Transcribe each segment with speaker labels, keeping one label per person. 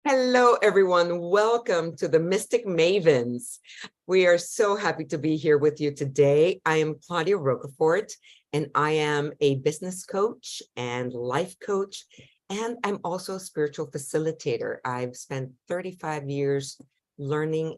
Speaker 1: Hello, everyone. Welcome to the Mystic Mavens. We are so happy to be here with you today. I am Claudia Rocafort, and I am a business coach and life coach, and I'm also a spiritual facilitator. I've spent 35 years learning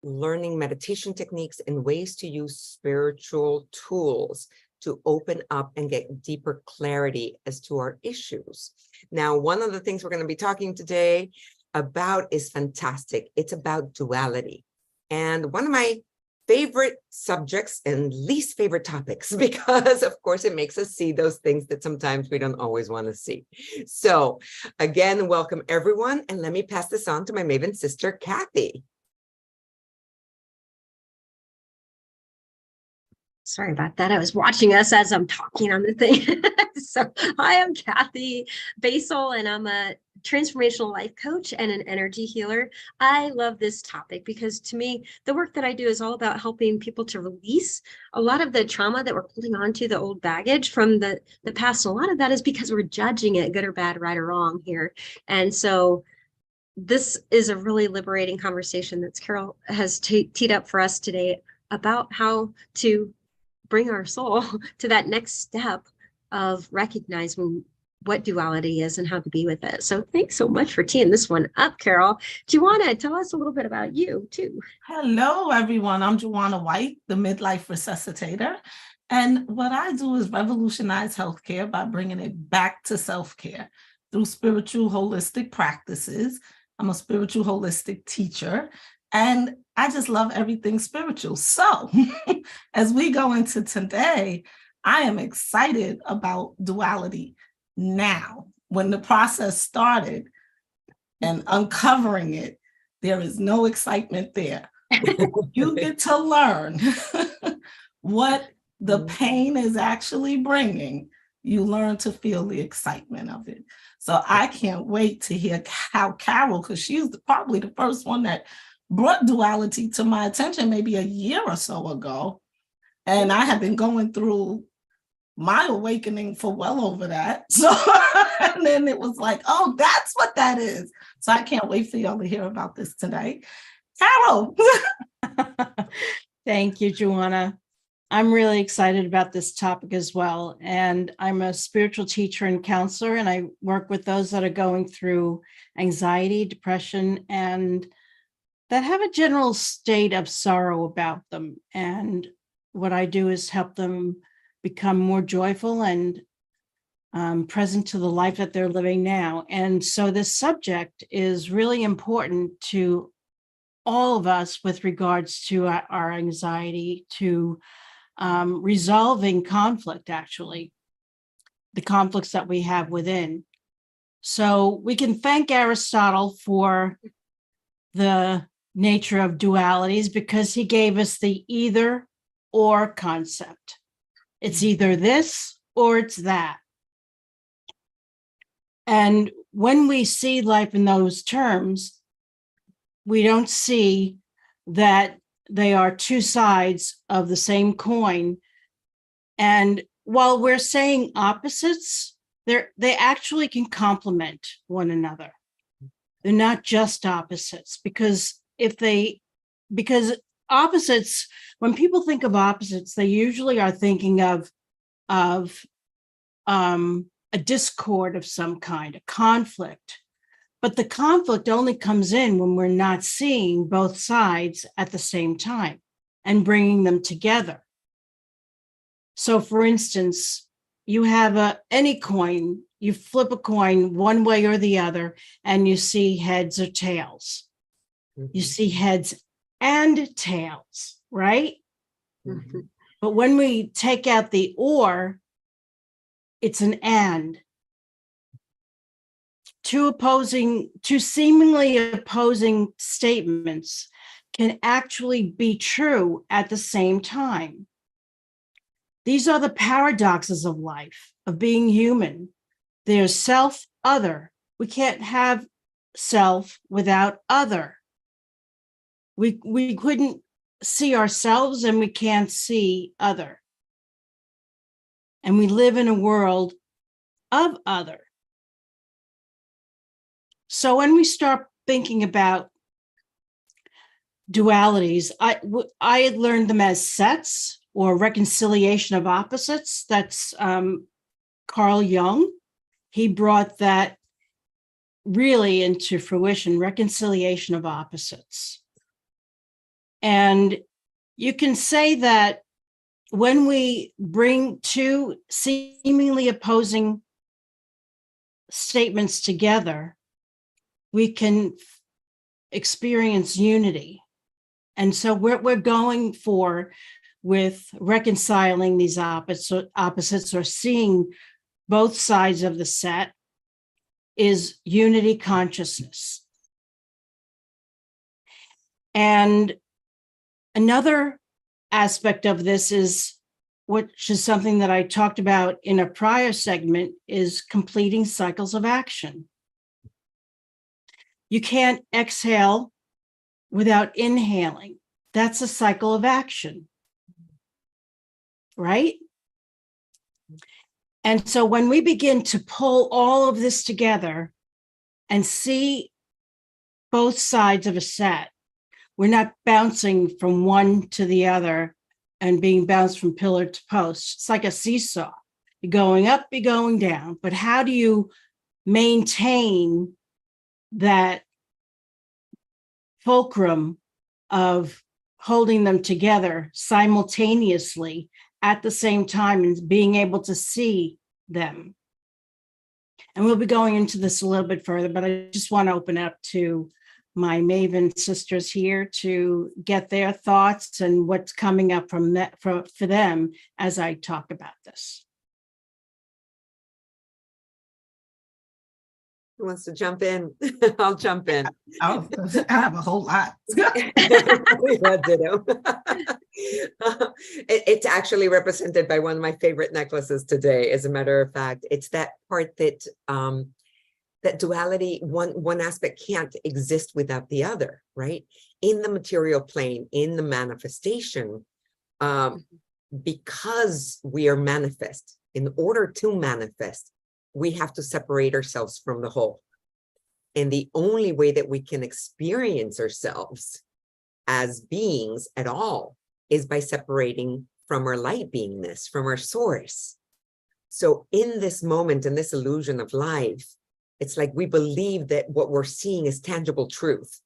Speaker 1: meditation techniques and ways to use spiritual tools to open up and get deeper clarity as to our issues. Now, one of the things we're going to be talking today about is fantastic. It's about duality. And one of my favorite subjects and least favorite topics, because of course it makes us see those things that sometimes we don't always want to see. So again, welcome everyone. And let me pass this on to my Maven sister, Kathy.
Speaker 2: Sorry about that. I was watching us as I'm talking on the thing. So hi, I'm Kathy Basel, and I'm a transformational life coach and an energy healer. I love this topic because to me, the work that I do is all about helping people to release a lot of the trauma that we're holding on to, the old baggage from the past. And a lot of that is because we're judging it, good or bad, right or wrong here. And so this is a really liberating conversation that Carol has teed up for us today about how to bring our soul to that next step of recognizing what duality is and how to be with it. So thanks so much for teeing this one up, Carol. Do you want to tell us a little bit about you too?
Speaker 3: Hello, everyone. I'm Joanna White, the midlife resuscitator. And what I do is revolutionize healthcare by bringing it back to self-care through spiritual holistic practices. I'm a spiritual holistic teacher, and I just love everything spiritual. So as we go into today, I am excited about duality now. When the process started and uncovering it, there is no excitement there. You get to learn what the pain is actually bringing. You learn to feel the excitement of it. So I can't wait to hear how Carol, because she's probably the first one that brought duality to my attention maybe a year or so ago. And I have been going through my awakening for well over that. So, and then it was like, oh, that's what that is. So I can't wait for y'all to hear about this tonight. Carol.
Speaker 4: Thank you, Joanna. I'm really excited about this topic as well. And I'm a spiritual teacher and counselor, and I work with those that are going through anxiety, depression, and that have a general state of sorrow about them. And what I do is help them become more joyful and present to the life that they're living now. And so this subject is really important to all of us with regards to our anxiety, to resolving conflict, actually, the conflicts that we have within. So we can thank Aristotle for the nature of dualities because he gave us the either or concept. It's either this or it's that. And when we see life in those terms, we don't see that they are two sides of the same coin. And while we're saying opposites, they actually can complement one another. They're not just opposites, because opposites, when people think of opposites, they usually are thinking of a discord of some kind, a conflict. But the conflict only comes in when we're not seeing both sides at the same time and bringing them together. So, for instance, you have any coin, you flip a coin one way or the other, and you see heads or tails. Mm-hmm. You see heads and tails, right? Mm-hmm. But when we take out the or, it's an and. Two seemingly opposing statements can actually be true at the same time. These are the paradoxes of life, of being human. There's self, other. We can't have self without other. We couldn't see ourselves and we can't see other. And we live in a world of other. So when we start thinking about dualities, I had learned them as sets or reconciliation of opposites. That's Carl Jung. He brought that really into fruition, reconciliation of opposites. And you can say that when we bring two seemingly opposing statements together, we can experience unity. And so what we're going for with reconciling these opposites or seeing both sides of the set is unity consciousness. And another aspect of this is, which is something that I talked about in a prior segment, is completing cycles of action. You can't exhale without inhaling. That's a cycle of action, right? And so when we begin to pull all of this together and see both sides of a set, we're not bouncing from one to the other and being bounced from pillar to post. It's like a seesaw. You're going up, you're going down. But how do you maintain that fulcrum of holding them together simultaneously at the same time and being able to see them? And we'll be going into this a little bit further, but I just want to open up to my Maven sisters here to get their thoughts and what's coming up from that for them as I talk about this.
Speaker 1: Who wants to jump in? I'll jump in.
Speaker 3: I have a whole lot.
Speaker 1: Yeah, ditto. It's actually represented by one of my favorite necklaces today. As a matter of fact, it's that part that that duality, one aspect can't exist without the other, right? In the material plane, in the manifestation, because we are manifest, in order to manifest, we have to separate ourselves from the whole. And the only way that we can experience ourselves as beings at all is by separating from our light beingness, from our source. So in this moment, in this illusion of life, it's like we believe that what we're seeing is tangible truth,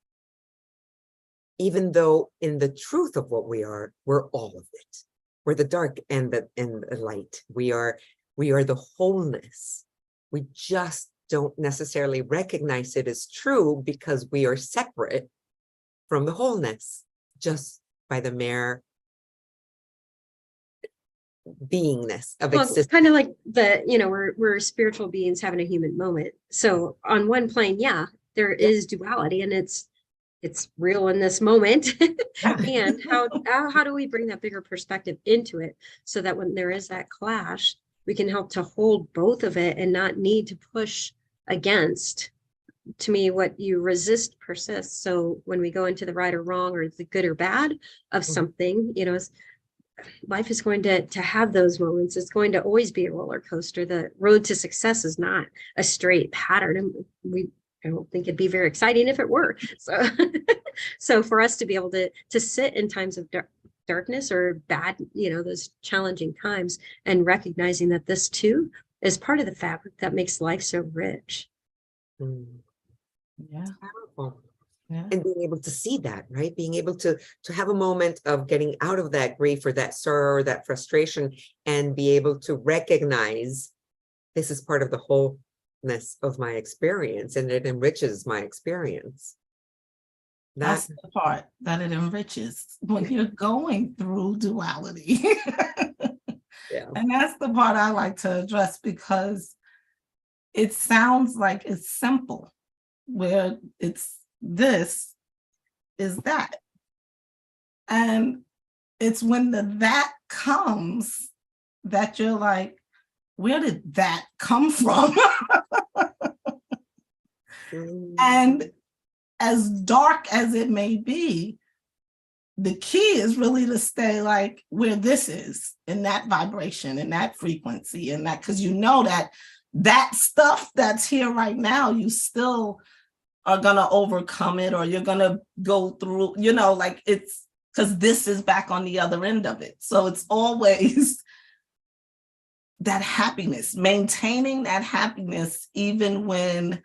Speaker 1: even though in the truth of what we are, we're all of it. We're the dark and the light. We are the wholeness. We just don't necessarily recognize it as true because we are separate from the wholeness, just by the mere beingness of existence.
Speaker 2: Kind of like we're spiritual beings having a human moment. So on one plane, yeah, there is duality, and it's real in this moment. And how do we bring that bigger perspective into it so that when there is that clash, we can help to hold both of it and not need to push against. To me, what you resist persists. So when we go into the right or wrong or the good or bad of something, life is going to have those moments. It's going to always be a roller coaster. The road to success is not a straight pattern. And I don't think it'd be very exciting if it were. So, so for us to be able to sit in times of darkness or bad, those challenging times, and recognizing that this too is part of the fabric that makes life so rich.
Speaker 3: Yeah.
Speaker 1: It's powerful.
Speaker 3: Yeah.
Speaker 1: And being able to see that, right? Being able to have a moment of getting out of that grief or that sorrow or that frustration and be able to recognize this is part of the wholeness of my experience and it enriches my experience.
Speaker 3: That's the part that it enriches when you're going through duality.
Speaker 1: Yeah.
Speaker 3: And that's the part I like to address because it sounds like it's simple, where it's this is that. And it's when that comes that you're like, where did that come from? And as dark as it may be, the key is really to stay like where this is, in that vibration, in that frequency, and that, because that stuff that's here right now, you still are gonna overcome it, or you're gonna go through, like it's because this is back on the other end of it. So it's always that happiness, maintaining that happiness, even when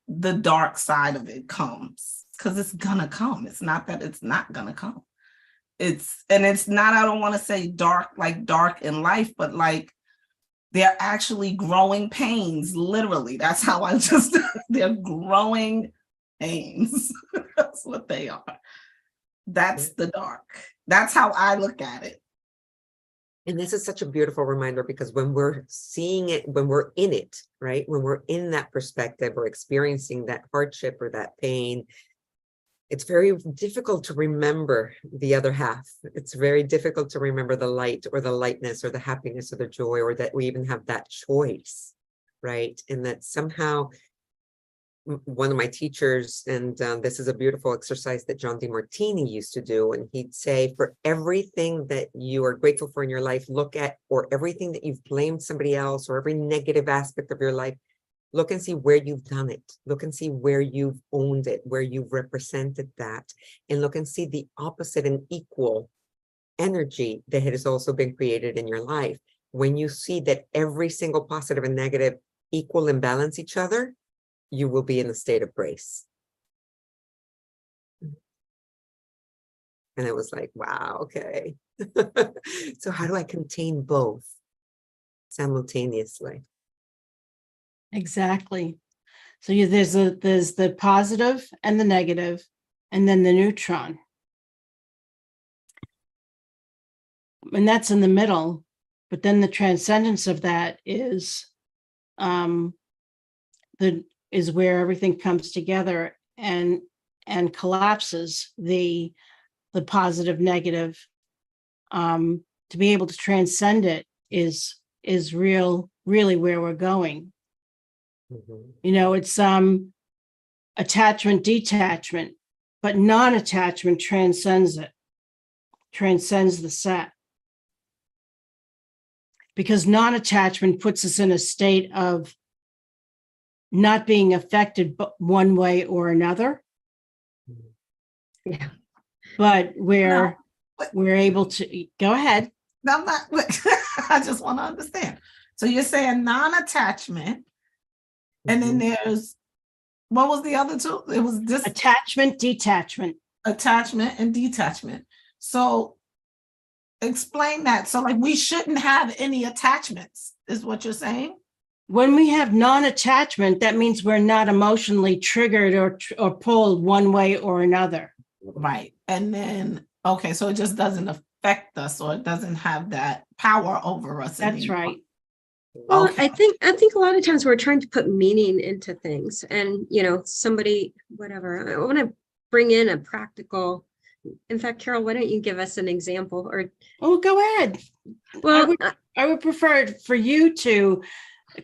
Speaker 3: the dark side of it comes, because it's gonna come. It's not that it's not gonna come. It's not, I don't want to say dark, like dark in life, but like they're actually growing pains, literally. That's how they're growing pains. That's what they are. That's the dark. That's how I look at it.
Speaker 1: And this is such a beautiful reminder, because when we're seeing it, when we're in it, right? When we're in that perspective or experiencing that hardship or that pain, it's very difficult to remember the other half. It's very difficult to remember the light or the lightness or the happiness or the joy, or that we even have that choice, right? And that somehow one of my teachers, and this is a beautiful exercise that John DeMartini used to do, and he'd say, for everything that you are grateful for in your life, look at, or everything that you've blamed somebody else, or every negative aspect of your life, look and see where you've done it. Look and see where you've owned it, where you've represented that, and look and see the opposite and equal energy that has also been created in your life. When you see that every single positive and negative equal and balance each other, you will be in a state of grace. And it was like, wow, okay. So how do I contain both simultaneously?
Speaker 4: Exactly. So there's the positive and the negative, and then the neutron. And that's in the middle. But then the transcendence of that is where everything comes together and collapses the positive, negative. To be able to transcend it is really where we're going.
Speaker 1: Mm-hmm.
Speaker 4: It's attachment, detachment, but non-attachment transcends it, transcends the set. Because non-attachment puts us in a state of not being affected one way or another.
Speaker 2: Yeah.
Speaker 4: But we're able to go ahead.
Speaker 3: No, I'm not. I just want to understand. So you're saying non-attachment, and then there's, what was the other two? It was this
Speaker 4: attachment, detachment.
Speaker 3: Attachment and detachment. So explain that. So like we shouldn't have any attachments, is what you're saying?
Speaker 4: When we have non-attachment, that means we're not emotionally triggered or pulled one way or another.
Speaker 3: Right. And then, okay, so it just doesn't affect us, or it doesn't have that power over us.
Speaker 4: That's
Speaker 3: anymore.
Speaker 4: right.
Speaker 2: Well,
Speaker 3: Okay.
Speaker 2: I think a lot of times we're trying to put meaning into things, and somebody, whatever. I want to bring in a practical. In fact, Carol, why don't you give us an example? Or
Speaker 4: go ahead.
Speaker 2: Well,
Speaker 4: I would prefer for you to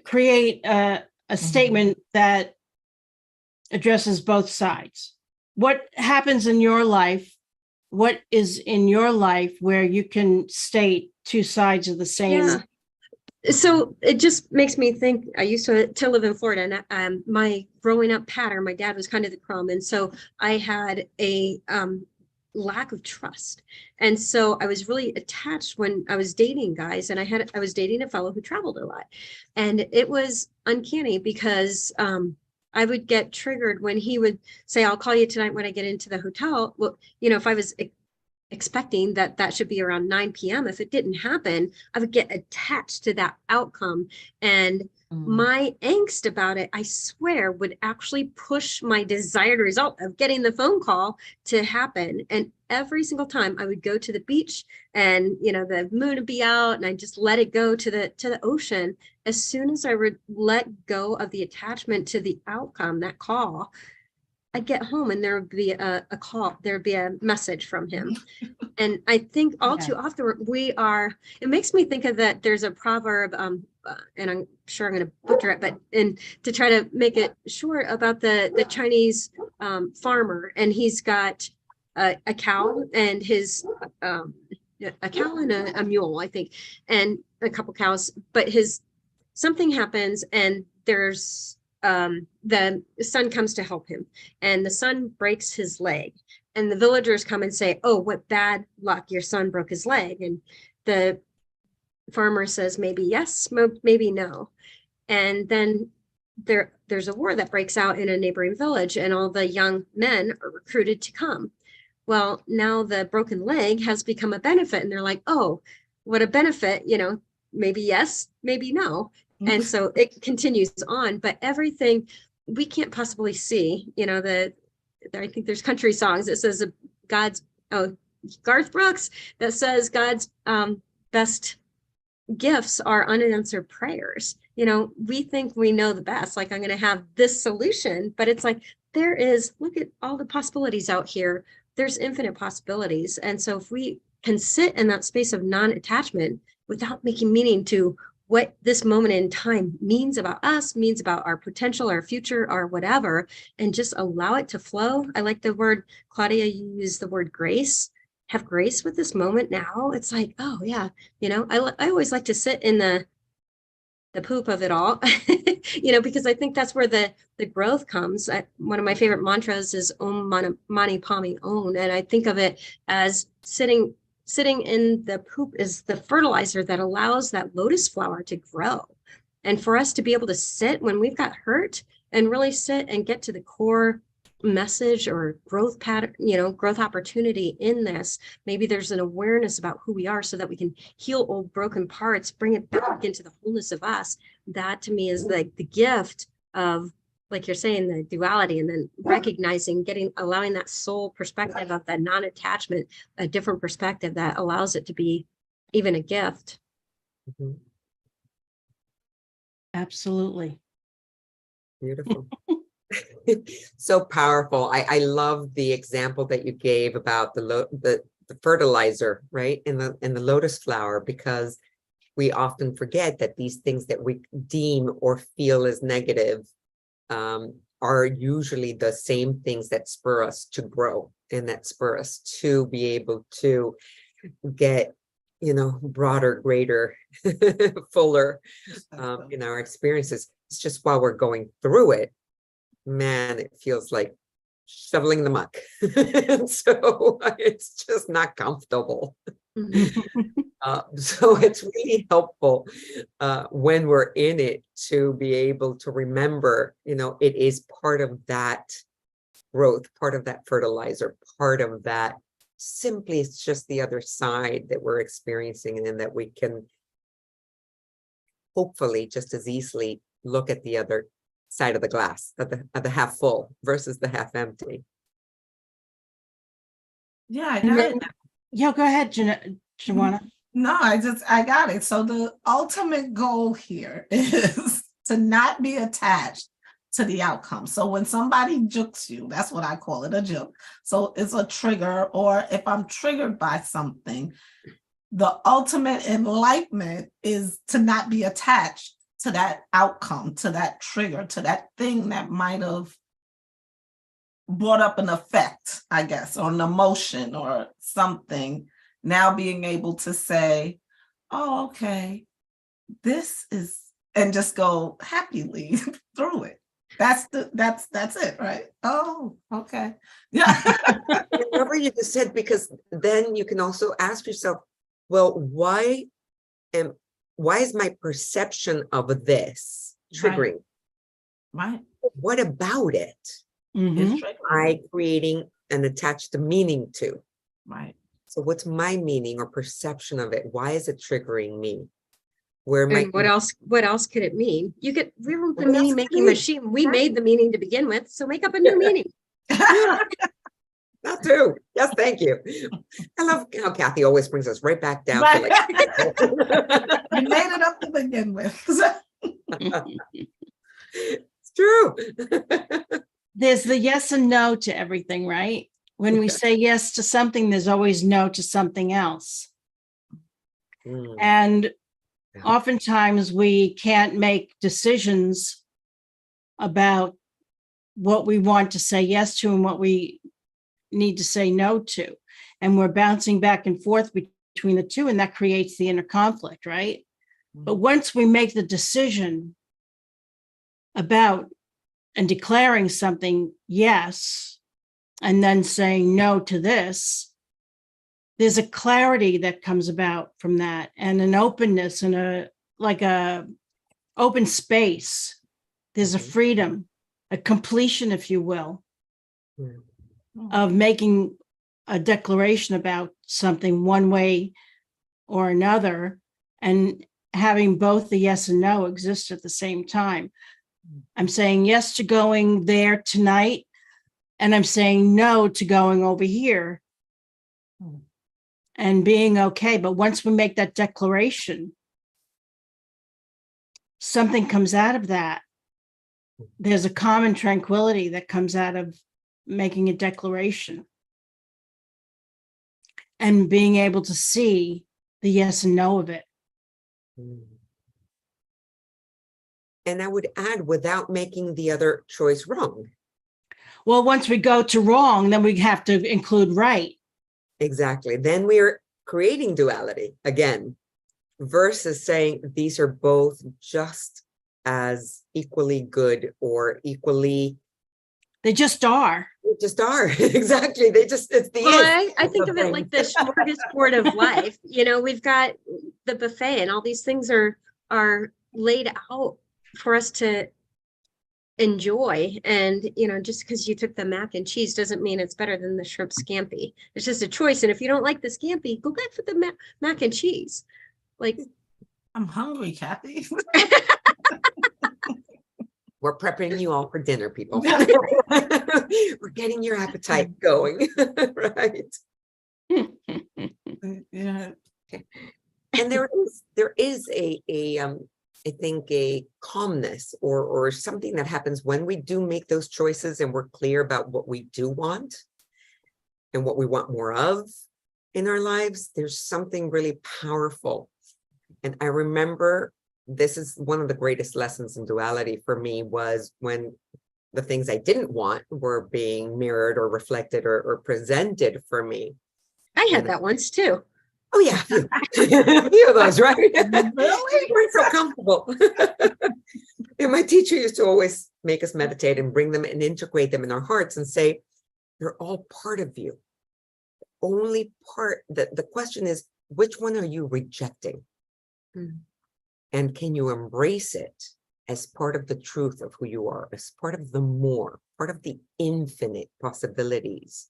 Speaker 4: create a statement that addresses both sides. What happens in your life? What is in your life where you can state two sides of the same?
Speaker 2: Yeah. So it just makes me think, I used to live in Florida, and my growing up pattern, my dad was kind of the crumb. And so I had a lack of trust. And so I was really attached when I was dating guys, and I was dating a fellow who traveled a lot. And it was uncanny because I would get triggered when he would say, I'll call you tonight when I get into the hotel. Well, if I was expecting that should be around 9 p.m. If it didn't happen, I would get attached to that outcome. And my angst about it, I swear, would actually push my desired result of getting the phone call to happen. And every single time I would go to the beach, and the moon would be out, and I just let it go to the ocean. As soon as I would let go of the attachment to the outcome, that call, I'd get home and there would be a call, there'd be a message from him. And I think all too often it makes me think of that. There's a proverb, and I'm sure I'm going to butcher it, but to try to make it short, about the Chinese farmer, and he's got a cow and a cow and a mule, I think, and a couple cows, but something happens, and there's the son comes to help him, and the son breaks his leg, and the villagers come and say, oh, what bad luck, your son broke his leg. And the farmer says, maybe yes, maybe no. And then there's a war that breaks out in a neighboring village, and all the young men are recruited to come. Well, now the broken leg has become a benefit, and they're like, oh, what a benefit, maybe yes, maybe no. And so it continues on, but everything we can't possibly see, I think there's country songs that says Garth Brooks, that says God's best gifts are unanswered prayers. We think we know the best, like I'm going to have this solution, but it's like, look at all the possibilities out here. There's infinite possibilities. And so if we can sit in that space of non-attachment without making meaning to what this moment in time means about us, means about our potential, our future, or whatever, and just allow it to flow. I like the word, Claudia, you use the word grace. Have grace with this moment now. It's like, oh yeah, I always like to sit in the poop of it all, because I think that's where the growth comes. One of my favorite mantras is Om Mani Padme Om, and I think of it as sitting in the poop is the fertilizer that allows that lotus flower to grow. And for us to be able to sit when we've got hurt and really sit and get to the core message or growth pattern, growth opportunity in this, maybe there's an awareness about who we are so that we can heal old broken parts, bring it back into the wholeness of us. That to me is like the gift of, like you're saying, the duality, and then recognizing, allowing that soul perspective of that non-attachment, a different perspective that allows it to be even a gift.
Speaker 1: Mhm.
Speaker 4: Absolutely.
Speaker 1: Beautiful. So powerful. I love the example that you gave about the fertilizer, right? In the lotus flower, because we often forget that these things that we deem or feel as negative are usually the same things that spur us to grow, and that spur us to be able to get, broader, greater, fuller in our experiences. It's just while we're going through it, man, it feels like shoveling the muck. So it's just not comfortable. So it's really helpful when we're in it to be able to remember, it is part of that growth, part of that fertilizer, part of that. Simply, it's just the other side that we're experiencing, and that we can hopefully just as easily look at the other side of the glass, of the half full versus the half empty.
Speaker 3: Yeah, I got it.
Speaker 4: Yeah, go ahead, Joanna.
Speaker 3: No, I got it. So the ultimate goal here is to not be attached to the outcome. So when somebody jukes you, that's what I call it, a juke. So it's a trigger, or if I'm triggered by something, the ultimate enlightenment is to not be attached to that outcome, to that trigger, to that thing that might have brought up an effect, I guess, or an emotion or something. Now being able to say, oh, okay, this is, and just go happily through it. That's it, right? Oh, okay. Yeah.
Speaker 1: Whatever you just said, because then you can also ask yourself, well, why is my perception of this triggering?
Speaker 3: Right.
Speaker 1: What about it
Speaker 4: Mhm.
Speaker 3: It's triggering.
Speaker 1: I creating and attached a meaning to?
Speaker 3: Right.
Speaker 1: So what's my meaning or perception of it? Why is it triggering me? Where
Speaker 2: And
Speaker 1: might
Speaker 2: what else could it mean? We were the
Speaker 1: What else could
Speaker 2: meaning
Speaker 1: it
Speaker 2: making
Speaker 1: mean?
Speaker 2: machine. We made the meaning to begin with, so make up a new meaning.
Speaker 1: Yeah, that too. Yes, thank you. I love how Kathy always brings us right back down to like
Speaker 3: You made it up to begin with.
Speaker 1: it's true.
Speaker 4: There's the yes and no to everything, right? When we say yes to something, there's always no to something else.
Speaker 1: Mm,
Speaker 4: And
Speaker 1: Yeah.
Speaker 4: oftentimes we can't make decisions about what we want to say yes to and what we need to say no to. And we're bouncing back and forth between the two, and that creates the inner conflict, right? But once we make the decision about and declaring something yes, and then saying no to this, there's a clarity that comes about from that, and an openness and a open space. There's a freedom, a completion, if you will, of making a declaration about something one way or another, and having both the yes and no exist at the same time. I'm saying yes to going there tonight, and I'm saying no to going over here, and being okay. But once we make that declaration, something comes out of that. There's a common tranquility that comes out of making a declaration and being able to see the yes and no of it.
Speaker 1: And I would add, without making the other choice wrong.
Speaker 4: Well, once we go to wrong, then we have to include right.
Speaker 1: Exactly. Then we are creating duality again, versus saying these are both just as equally good or equally.
Speaker 4: They just are.
Speaker 1: They just are. Exactly. They just, it's the
Speaker 2: Well,
Speaker 1: is
Speaker 2: I think of it like the smorgasbord of life. You know, we've got the buffet and all these things are laid out for us to enjoy. And, you know, just because you took the mac and cheese doesn't mean it's better than the shrimp scampi. It's just a choice. And if you don't like the scampi, go back for the mac and cheese. Like,
Speaker 3: I'm hungry, Kathy.
Speaker 1: We're prepping you all for dinner, people. We're getting your appetite going, right?
Speaker 3: Yeah.
Speaker 1: Okay. And there is I think a calmness or something that happens when we do make those choices and we're clear about what we do want and what we want more of in our lives. There's something really powerful. And I remember this is one of the greatest lessons in duality for me, was when the things I didn't want were being mirrored or reflected or presented for me.
Speaker 2: I had that once too.
Speaker 1: Oh yeah, a few, a few of those, right? Really? We weren't so comfortable. And my teacher used to always make us meditate and bring them and integrate them in our hearts and say, they're all part of you. The only part that the question is, which one are you rejecting? And can you embrace it as part of the truth of who you are, as part of the more, part of the infinite possibilities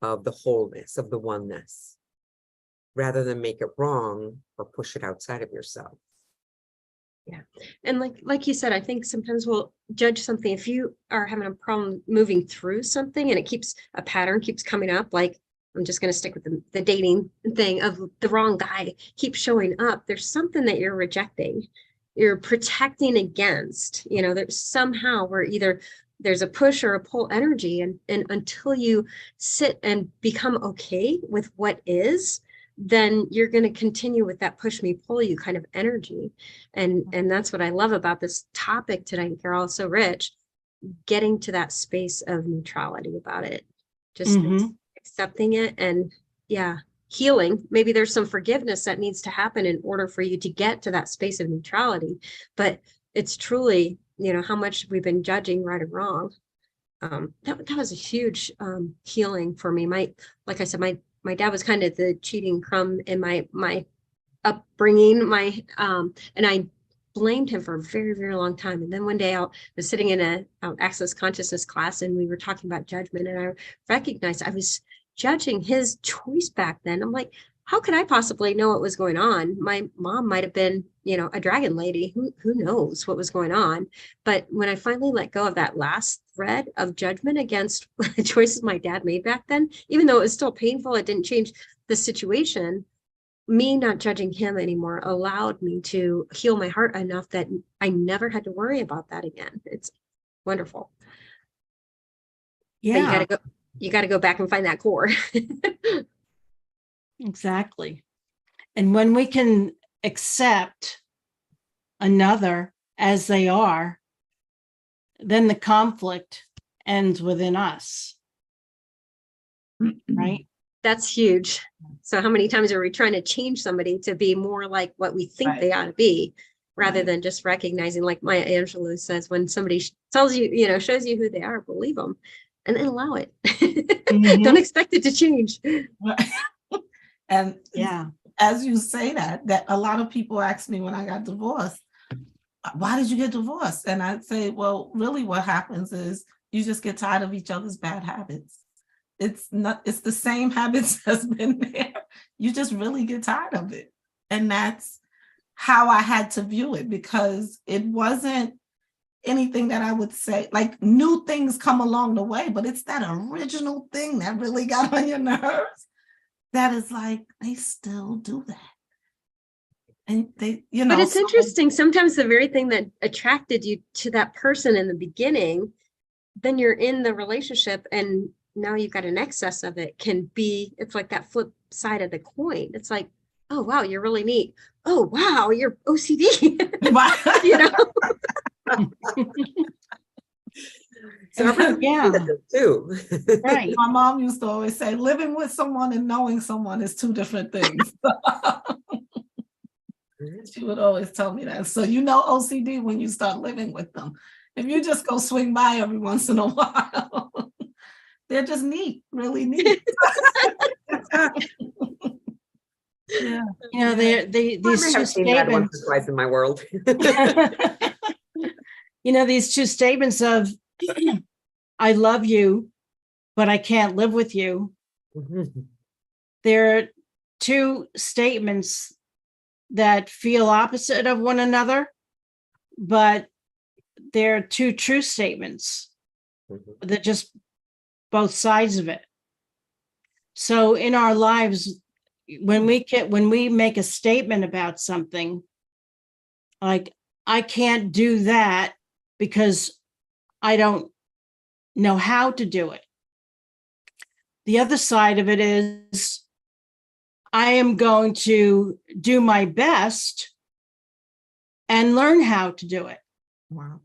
Speaker 1: of the wholeness, of the oneness, rather than make it wrong or push it outside of yourself.
Speaker 2: Yeah. And like you said, I think sometimes we'll judge something. If you are having a problem moving through something and it keeps a pattern keeps coming up, like I'm just going to stick with the dating thing of the wrong guy keeps showing up. There's something that you're rejecting, you're protecting against, you know, there's somehow where either there's a push or a pull energy. And until you sit and become okay with what is, then you're going to continue with that push me pull you kind of energy. And that's what I love about this topic today. You're all so rich, getting to that space of neutrality about it, just accepting it, and healing. Maybe there's some forgiveness that needs to happen in order for you to get to that space of neutrality. But it's truly, you know, how much we've been judging right or wrong. That was a huge healing for me. Like I said, my dad was kind of the cheating crumb in my upbringing, and I blamed him for a very, very long time. And then one day I was sitting in a access consciousness class and we were talking about judgment, and I recognized I was judging his choice back then. I'm like, how could I possibly know what was going on? My mom might have been, you know, a dragon lady. Who knows what was going on? But when I finally let go of that last thread of judgment against the choices my dad made back then, even though it was still painful, it didn't change the situation. Me not judging him anymore allowed me to heal my heart enough that I never had to worry about that again. It's wonderful.
Speaker 4: Yeah.
Speaker 2: But you got to go back and find that core.
Speaker 4: Exactly. And when we can accept another as they are, then the conflict ends within us. Right?
Speaker 2: That's huge. So how many times are we trying to change somebody to be more like what we think they ought to be, rather than just recognizing, like Maya Angelou says, when somebody tells you, shows you who they are, believe them and then allow it. Don't expect it to change.
Speaker 3: Right. And
Speaker 4: Yeah.
Speaker 3: as you say that a lot of people ask me when I got divorced, why did you get divorced? And I'd say, well, really what happens is you just get tired of each other's bad habits. It's the same habits that's been there. You just really get tired of it. And that's how I had to view it, because it wasn't anything that I would say, like new things come along the way, but it's that original thing that really got on your nerves that is like, they still do that. And they,
Speaker 2: But it's interesting. Sometimes the very thing that attracted you to that person in the beginning, then you're in the relationship and now you've got an excess of it, it's like that flip side of the coin. It's like, oh, wow, you're really neat. Oh, wow, you're OCD.
Speaker 1: So
Speaker 4: yeah,
Speaker 1: too.
Speaker 4: right.
Speaker 3: My mom used to always say, living with someone and knowing someone is two different things. She would always tell me that. So OCD when you start living with them. If you just go swing by every once in a while, they're just neat, really neat. Yeah.
Speaker 4: These two statements.
Speaker 1: Once or twice in my world.
Speaker 4: These two statements of, I love you, but I can't live with you. They're two statements that feel opposite of one another, but they're two true statements. They're just both sides of it. So in our lives, when we make a statement about something, like, I can't do that because I don't know how to do it. The other side of it is, I am going to do my best and learn how to do it.
Speaker 3: Wow.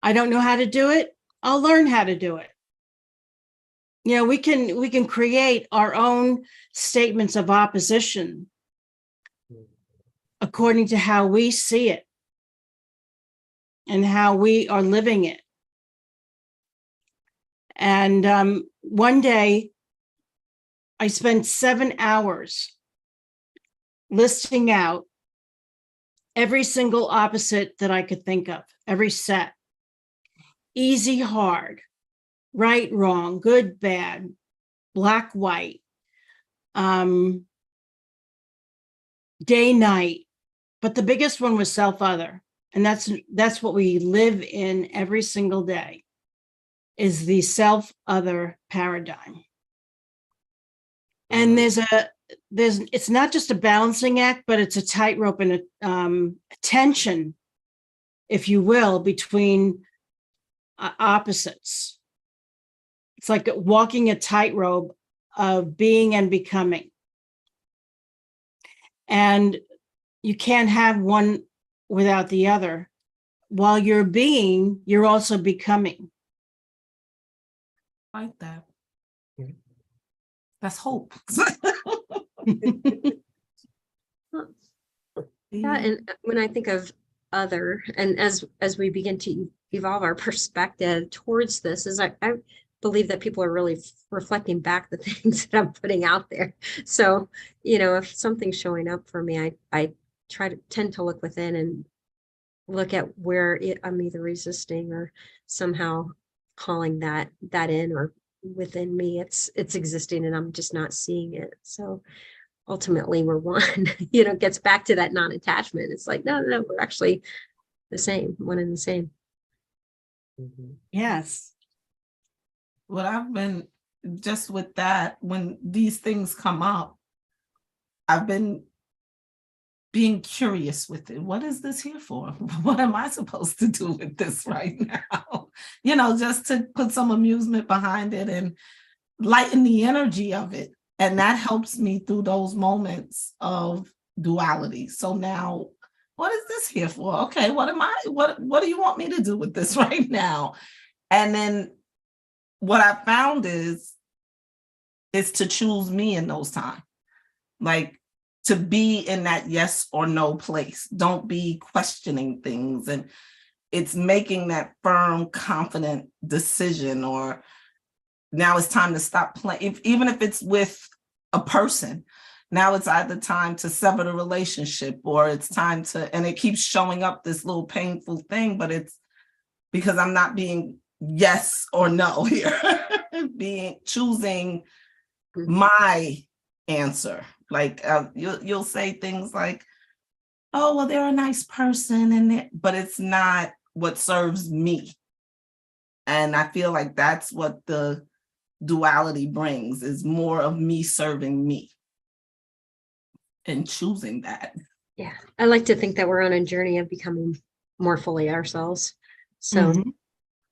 Speaker 4: I don't know how to do it. I'll learn how to do it. We can create our own statements of opposition according to how we see it and how we are living it. And one day, I spent 7 hours listing out every single opposite that I could think of, every set. Easy, hard, right, wrong, good, bad, black, white, day, night. But the biggest one was self-other. And that's what we live in every single day, is the self-other paradigm. And it's not just a balancing act, but it's a tightrope and a tension, if you will, between opposites. It's like walking a tightrope of being and becoming. And you can't have one without the other. While you're being, you're also becoming.
Speaker 3: Like that. That's hope.
Speaker 2: Yeah, and when I think of other, and as we begin to evolve our perspective towards this, is I believe that people are really reflecting back the things that I'm putting out there. So, if something's showing up for me, I tend to look within and look at where I'm either resisting or somehow calling that in, or within me it's existing and I'm just not seeing it. So ultimately we're one. It gets back to that non-attachment. It's like, no, we're actually the same, one and the same.
Speaker 4: Yes.
Speaker 3: What I've been, just with that, when these things come up, I've been being curious with it. What is this here for? What am I supposed to do with this right now? Just to put some amusement behind it and lighten the energy of it. And that helps me through those moments of duality. So now, what is this here for? Okay, what do you want me to do with this right now? And then what I found is to choose me in those times. Like, to be in that yes or no place. Don't be questioning things. And it's making that firm, confident decision, or now it's time to stop playing. Even if it's with a person, now it's either time to sever the relationship, or it's time to, and it keeps showing up, this little painful thing, but it's because I'm not being yes or no here, choosing my answer. Like you'll say things like, oh, well, they're a nice person, but it's not what serves me. And I feel like that's what the duality brings, is more of me serving me and choosing that.
Speaker 2: Yeah, I like to think that we're on a journey of becoming more fully ourselves. So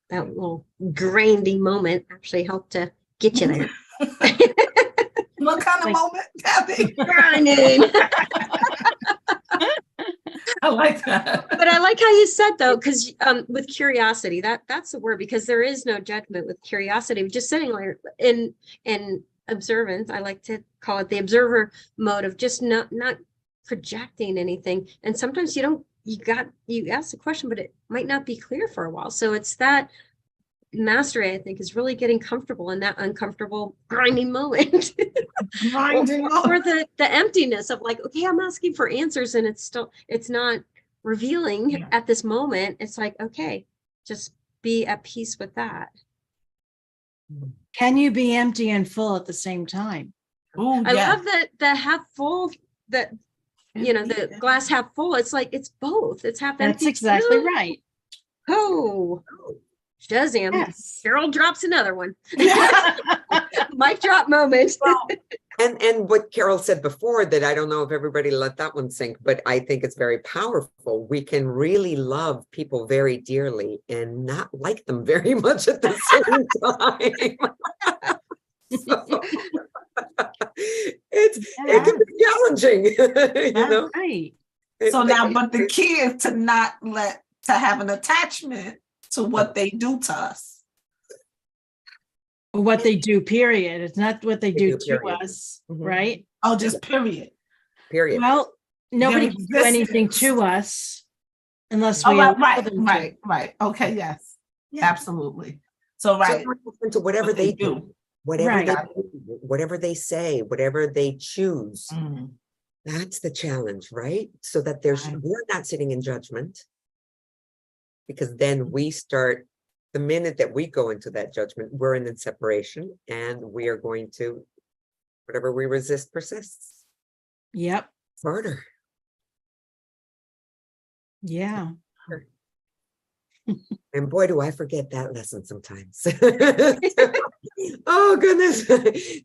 Speaker 2: that little grinding moment actually helped to get you there.
Speaker 3: What kind of moment, Kathy?
Speaker 2: Grinding.
Speaker 3: I like that.
Speaker 2: But I like how you said, though, because with curiosity, that's the word, because there is no judgment with curiosity. Just sitting there in observance, I like to call it the observer mode of just not projecting anything. And sometimes you ask the question, but it might not be clear for a while. So it's that mastery, I think, is really getting comfortable in that uncomfortable grinding moment. Or the emptiness of like, okay, I'm asking for answers and it's not revealing at this moment. It's like, okay, just be at peace with that.
Speaker 4: Can you be empty and full at the same time?
Speaker 3: Ooh,
Speaker 2: I
Speaker 3: yeah.
Speaker 2: love the half full, that the glass half full. It's like it's both. It's half empty.
Speaker 4: That's exactly right.
Speaker 2: Oh, Shazam.
Speaker 4: Yes.
Speaker 2: Carol drops another one. Mic drop moment.
Speaker 1: And what Carol said before, that I don't know if everybody let that one sink, but I think it's very powerful. We can really love people very dearly and not like them very much at the same time. So, it can be challenging, you know.
Speaker 4: Right.
Speaker 3: So now, but the key is to have an attachment to what they do to us.
Speaker 4: Or what they do, period. It's not what they do to
Speaker 1: period.
Speaker 4: us, right?
Speaker 3: Oh, just period.
Speaker 1: Period.
Speaker 4: Well, nobody can do anything to us unless we allow them to.
Speaker 3: Right. Okay, yes. Absolutely. So right.
Speaker 1: So to whatever they do, whatever they say, whatever they choose. That's the challenge, right? So that we're not sitting in judgment, because then we start, the minute that we go into that judgment, we're in separation, and we are going to, whatever we resist persists.
Speaker 4: Yep.
Speaker 1: Harder.
Speaker 4: Yeah.
Speaker 1: And boy, do I forget that lesson sometimes. Oh goodness.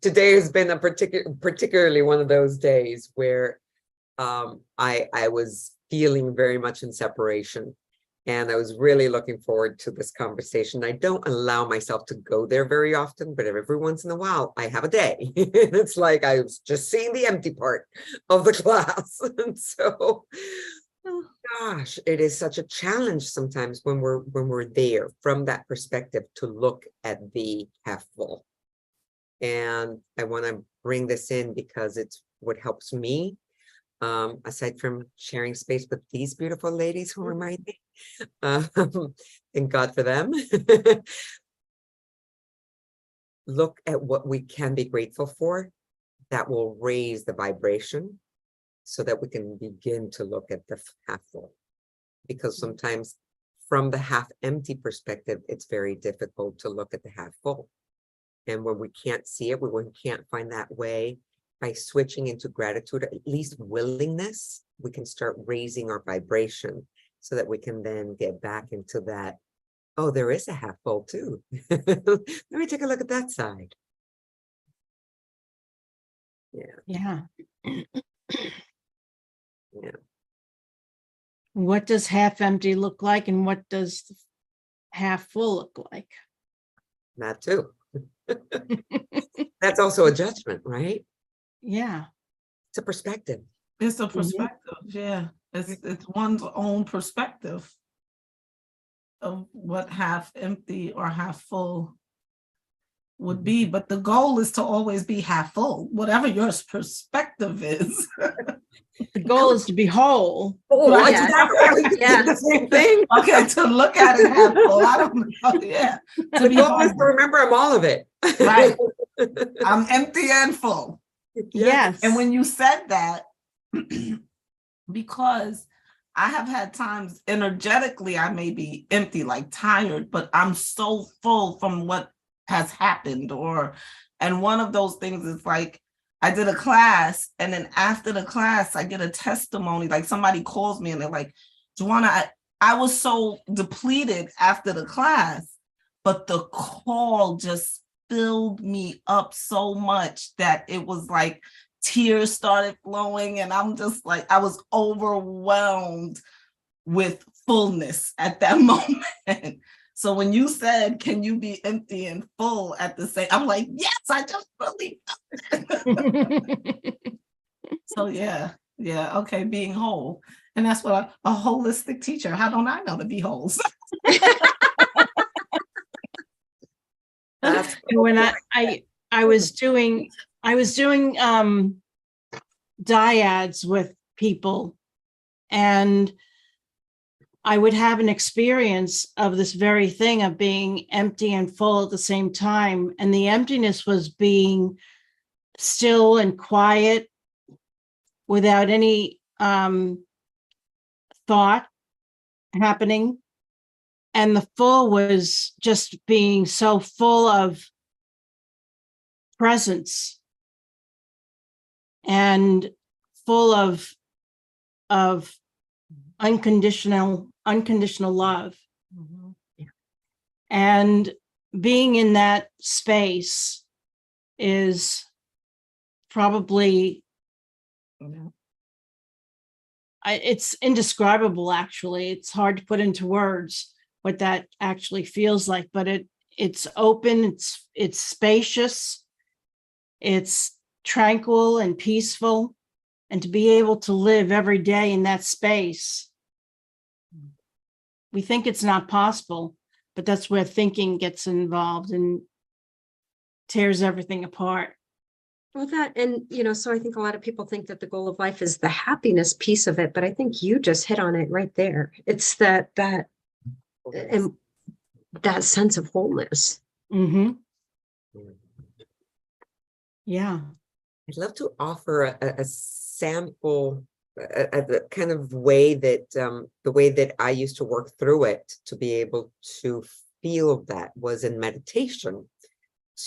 Speaker 1: Today has been a particularly one of those days where I was feeling very much in separation. And I was really looking forward to this conversation. I don't allow myself to go there very often, but every once in a while I have a day. It's like I was just seeing the empty part of the glass. And so, oh gosh, it is such a challenge sometimes when we're there from that perspective to look at the half full. And I want to bring this in because it's what helps me. Aside from sharing space with these beautiful ladies who remind me, thank God for them. Look at what we can be grateful for. That will raise the vibration so that we can begin to look at the half full. Because sometimes from the half empty perspective, it's very difficult to look at the half full. And when we can't see it, when we can't find that way, by switching into gratitude, or at least willingness, we can start raising our vibration so that we can then get back into that, oh, there is a half full too. Let me take a look at that side.
Speaker 4: Yeah.
Speaker 1: Yeah.
Speaker 4: What does half empty look like, and what does half full look like?
Speaker 1: That too. That's also a judgment, right?
Speaker 4: Yeah.
Speaker 1: It's a perspective.
Speaker 3: It's a perspective, yeah. It's one's own perspective of what half empty or half full would be, but the goal is to always be half full, whatever your perspective is.
Speaker 4: The goal is to be whole.
Speaker 1: Oh,
Speaker 3: Right.
Speaker 1: yeah.
Speaker 2: Yeah.
Speaker 1: The same thing.
Speaker 3: Okay, to look at it half full. I don't know. Yeah. To
Speaker 1: The
Speaker 3: be
Speaker 1: goal is to
Speaker 3: whole.
Speaker 1: remember I'm all of it.
Speaker 3: Right. I'm empty and full.
Speaker 4: Yes.
Speaker 3: And when you said that, because I have had times energetically, I may be empty, like tired, but I'm so full from what has happened. And one of those things is like, I did a class, and then after the class, I get a testimony, like somebody calls me and they're like, Joanna, I was so depleted after the class, but the call just filled me up so much that it was like tears started flowing, and I'm just like, I was overwhelmed with fullness at that moment. So when you said, can you be empty and full at the same, I'm like, yes, I just really So yeah, okay, being whole. And that's what a holistic teacher, how don't I know to be whole?
Speaker 1: That's
Speaker 4: And when I was doing dyads with people, and I would have an experience of this very thing of being empty and full at the same time. And the emptiness was being still and quiet without any thought happening. And the full was just being so full of presence and full of unconditional love.
Speaker 1: Mhm. Yeah.
Speaker 4: And being in that space is probably, it's indescribable, actually. It's hard to put into words what that actually feels like, but it's open, it's spacious, it's tranquil and peaceful. And to be able to live every day in that space, we think it's not possible, but that's where thinking gets involved and tears everything apart.
Speaker 2: Well, so I think a lot of people think that the goal of life is the happiness piece of it, but I think you just hit on it right there. It's that and that sense of wholeness.
Speaker 4: Mm-hmm. Yeah.
Speaker 1: I'd love to offer a sample, the kind of way that the way that I used to work through it to be able to feel that was in meditation,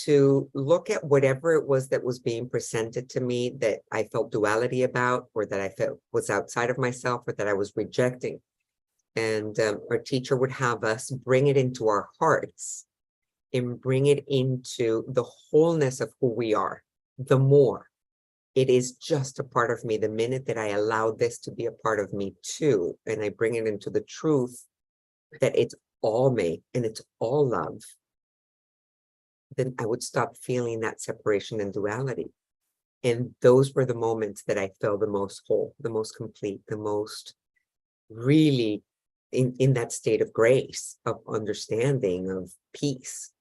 Speaker 1: to look at whatever it was that was being presented to me that I felt duality about, or that I felt was outside of myself, or that I was rejecting. And our teacher would have us bring it into our hearts and bring it into the wholeness of who we are. The more it is just a part of me, the minute that I allow this to be a part of me too, and I bring it into the truth that it's all me and it's all love, then I would stop feeling that separation and duality. And those were the moments that I felt the most whole, the most complete, the most really in that state of grace, of understanding, of peace.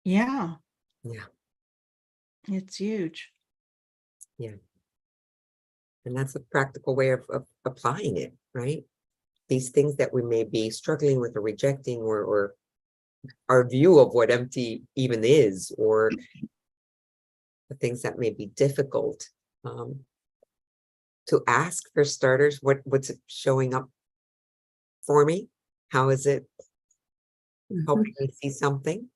Speaker 4: Yeah.
Speaker 1: Yeah.
Speaker 4: It's huge.
Speaker 1: Yeah. And that's a practical way of applying it, right? These things that we may be struggling with or rejecting, or our view of what empty even is, or the things that may be difficult, to ask, for starters, what's it showing up for me? How is it helping me see something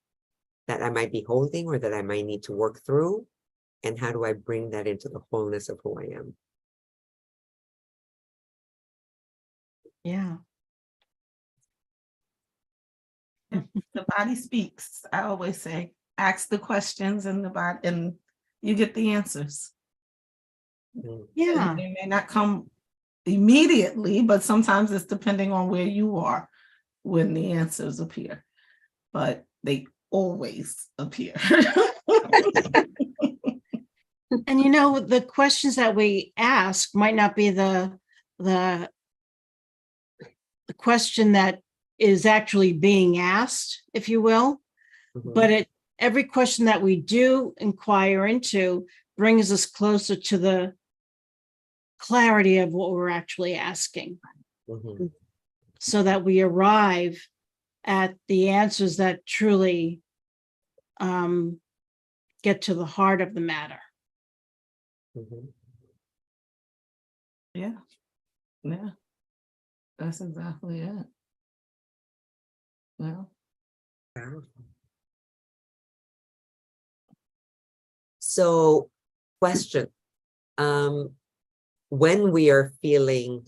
Speaker 1: that I might be holding or that I might need to work through? And how do I bring that into the wholeness of who I am?
Speaker 4: Yeah.
Speaker 3: The body speaks. I always say, ask the questions and the body, and you get the answers.
Speaker 4: Yeah.
Speaker 3: They may not come immediately, but sometimes it's depending on where you are when the answers appear. But they always appear.
Speaker 4: And the questions that we ask might not be the question that is actually being asked, if you will,
Speaker 1: Mhm.
Speaker 4: but every question that we do inquire into brings us closer to the clarity of what we're actually asking,
Speaker 1: Mhm.
Speaker 4: so that we arrive at the answers that truly get to the heart of the matter.
Speaker 1: Mhm.
Speaker 3: Yeah. Yeah. That's exactly it. Yeah.
Speaker 1: Powerful. So, question. When we are feeling,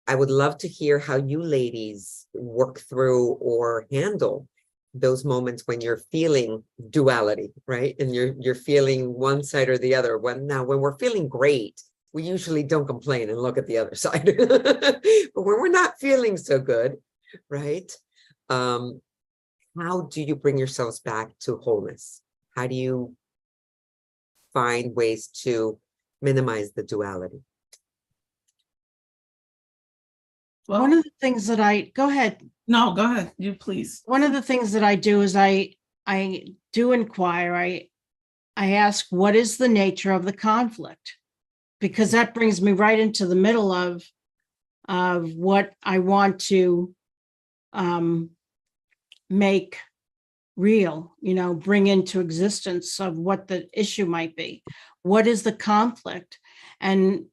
Speaker 1: I would love to hear how you ladies work through or handle those moments when you're feeling duality, right? And you're feeling one side or the other. When we're feeling great, we usually don't complain and look at the other side. But when we're not feeling so good, right? How do you bring yourselves back to wholeness? How do you find ways to minimize the duality?
Speaker 3: Well,
Speaker 4: One of the things that go ahead.
Speaker 3: no, go ahead. You please.
Speaker 4: One of the things that I do is I do inquire. I ask, what is the nature of the conflict? Because that brings me right into the middle of what I want to make real, bring into existence of what the issue might be. What is the conflict? And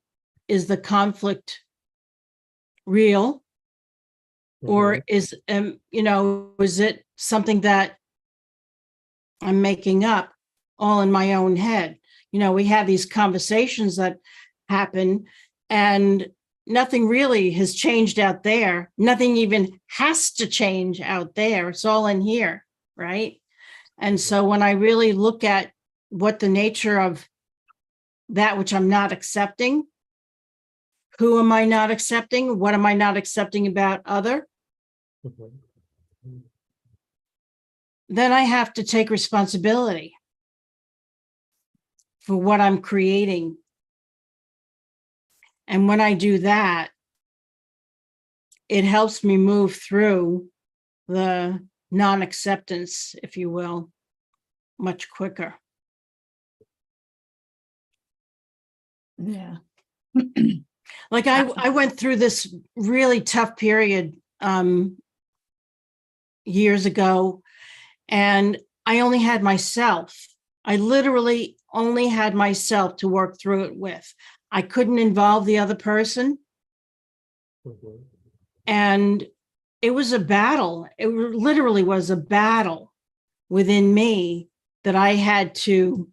Speaker 4: is the conflict real? Or is, is it something that I'm making up all in my own head? We have these conversations that happen and nothing really has changed out there. Nothing even has to change out there. It's all in here, right? And so when I really look at what the nature of that which I'm not accepting, who am I not accepting? What am I not accepting about other? Then I have to take responsibility for what I'm creating. And when I do that, it helps me move through the non-acceptance, if you will, much quicker.
Speaker 3: Yeah.
Speaker 4: Like I went through this really tough period years ago, and I only had myself. I literally only had myself to work through it with. I couldn't involve the other person. And it was a battle. It literally was a battle within me that I had to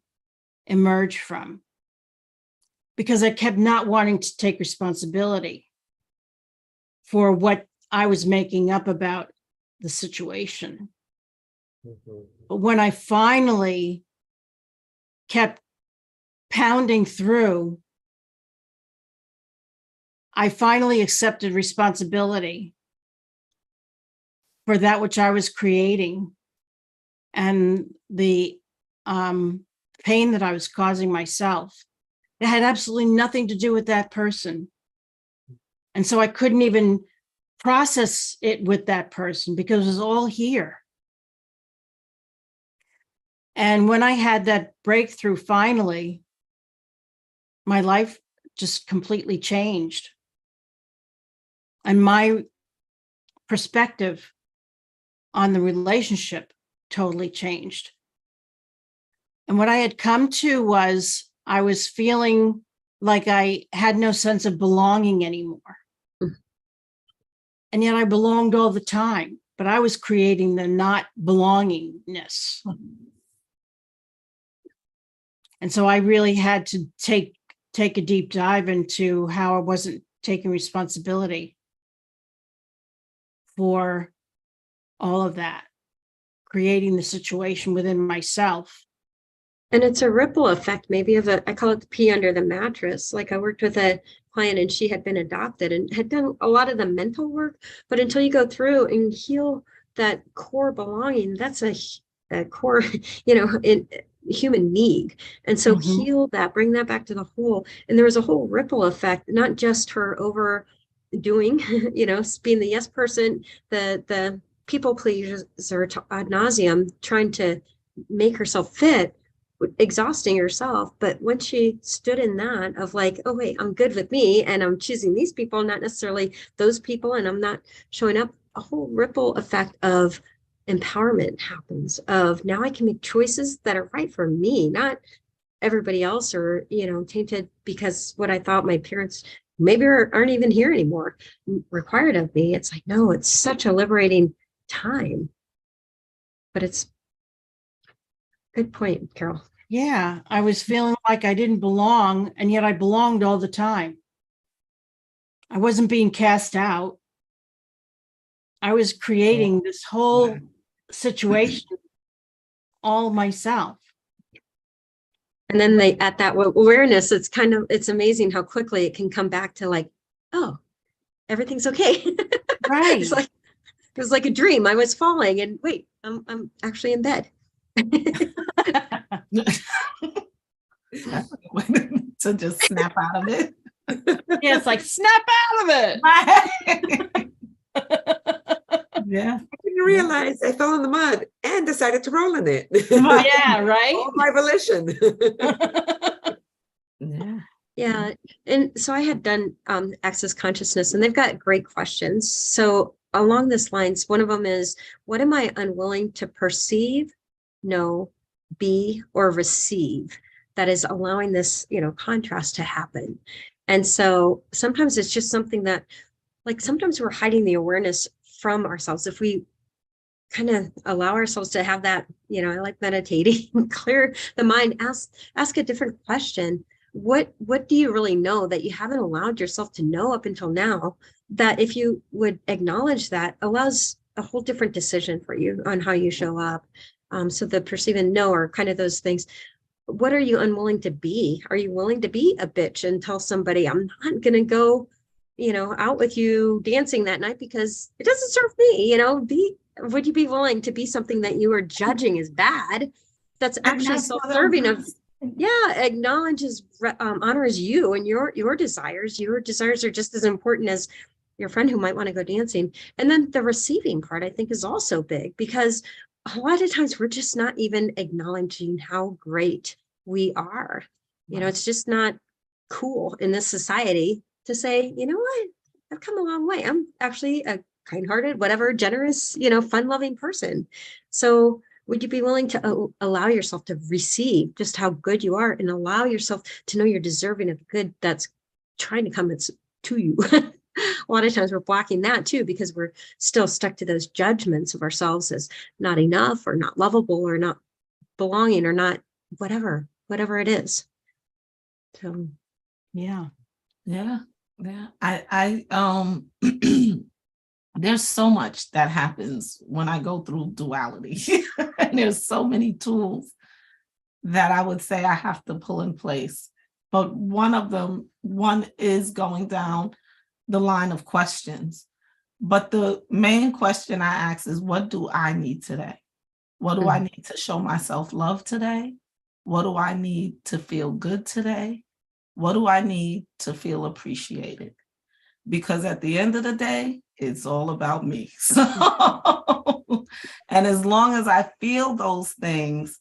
Speaker 4: emerge from, because I kept not wanting to take responsibility for what I was making up about the situation. But when I finally kept pounding through, I finally accepted responsibility for that which I was creating and the pain that I was causing myself. It had absolutely nothing to do with that person. And so I couldn't even process it with that person because it was all here. And when I had that breakthrough, finally, my life just completely changed. And my perspective on the relationship totally changed. And what I had come to was I was feeling like I had no sense of belonging anymore. And yet I belonged all the time, but I was creating the not belongingness. And so I really had to take a deep dive into how I wasn't taking responsibility for all of that, creating the situation within myself.
Speaker 2: And it's a ripple effect, maybe of I call it the pee under the mattress. Like I worked with a client and she had been adopted and had done a lot of the mental work, but until you go through and heal that core belonging, that's a core, human need. And so heal that, bring that back to the whole. And there was a whole ripple effect, not just her overdoing, being the yes person, the people pleaser ad nauseum, trying to make herself fit, exhausting herself. But when she stood in that of like, oh, wait, I'm good with me and I'm choosing these people, not necessarily those people, and I'm not showing up, a whole ripple effect of empowerment happens of now I can make choices that are right for me, not everybody else, or, tainted because what I thought my parents maybe aren't even here anymore required of me. It's like, no, it's such a liberating time. But it's good point, Carol.
Speaker 4: Yeah, I was feeling like I didn't belong, and yet I belonged all the time. I wasn't being cast out. I was creating this whole situation all myself.
Speaker 2: And then they, at that awareness, it's amazing how quickly it can come back to like, oh, everything's okay.
Speaker 4: Right.
Speaker 2: It was like a dream. I was falling and wait, I'm actually in bed.
Speaker 3: To just snap out of it.
Speaker 4: Yeah, it's like snap out of it.
Speaker 3: Yeah.
Speaker 1: I didn't realize I fell in the mud and decided to roll in it.
Speaker 4: Yeah, right.
Speaker 1: All my volition.
Speaker 3: Yeah.
Speaker 2: Yeah. And so I had done Access Consciousness, and they've got great questions. So along this lines, one of them is, what am I unwilling to perceive, know, be, or receive that is allowing this, contrast to happen? And so sometimes it's just something that, like, sometimes we're hiding the awareness from ourselves. If we kind of allow ourselves to have that, I like meditating, clear the mind, ask a different question. What do you really know that you haven't allowed yourself to know up until now, that if you would acknowledge that, allows a whole different decision for you on how you show up? So the perceive and know are kind of those things. What are you unwilling to be? Are you willing to be a bitch and tell somebody, I'm not going to go, out with you dancing that night because it doesn't serve me, would you be willing to be something that you are judging as bad? That's actually self-serving of, acknowledges, honors you and your desires. Your desires are just as important as your friend who might want to go dancing. And then the receiving part, I think, is also big, because a lot of times we're just not even acknowledging how great we are. It's just not cool in this society to say, you know what, I've come a long way. I'm actually a kind-hearted, whatever, generous, fun-loving person. So would you be willing to allow yourself to receive just how good you are, and allow yourself to know you're deserving of good that's trying to come to you? A lot of times we're blocking that too, because we're still stuck to those judgments of ourselves as not enough, or not lovable, or not belonging, or not whatever it is. So
Speaker 3: Yeah. I there's so much that happens when I go through duality. And there's so many tools that I would say I have to pull in place. But one is going down the line of questions. But the main question I ask is, what do I need today? What do I need to show myself love today? What do I need to feel good today? What do I need to feel appreciated? Because at the end of the day, it's all about me. So, and as long as I feel those things,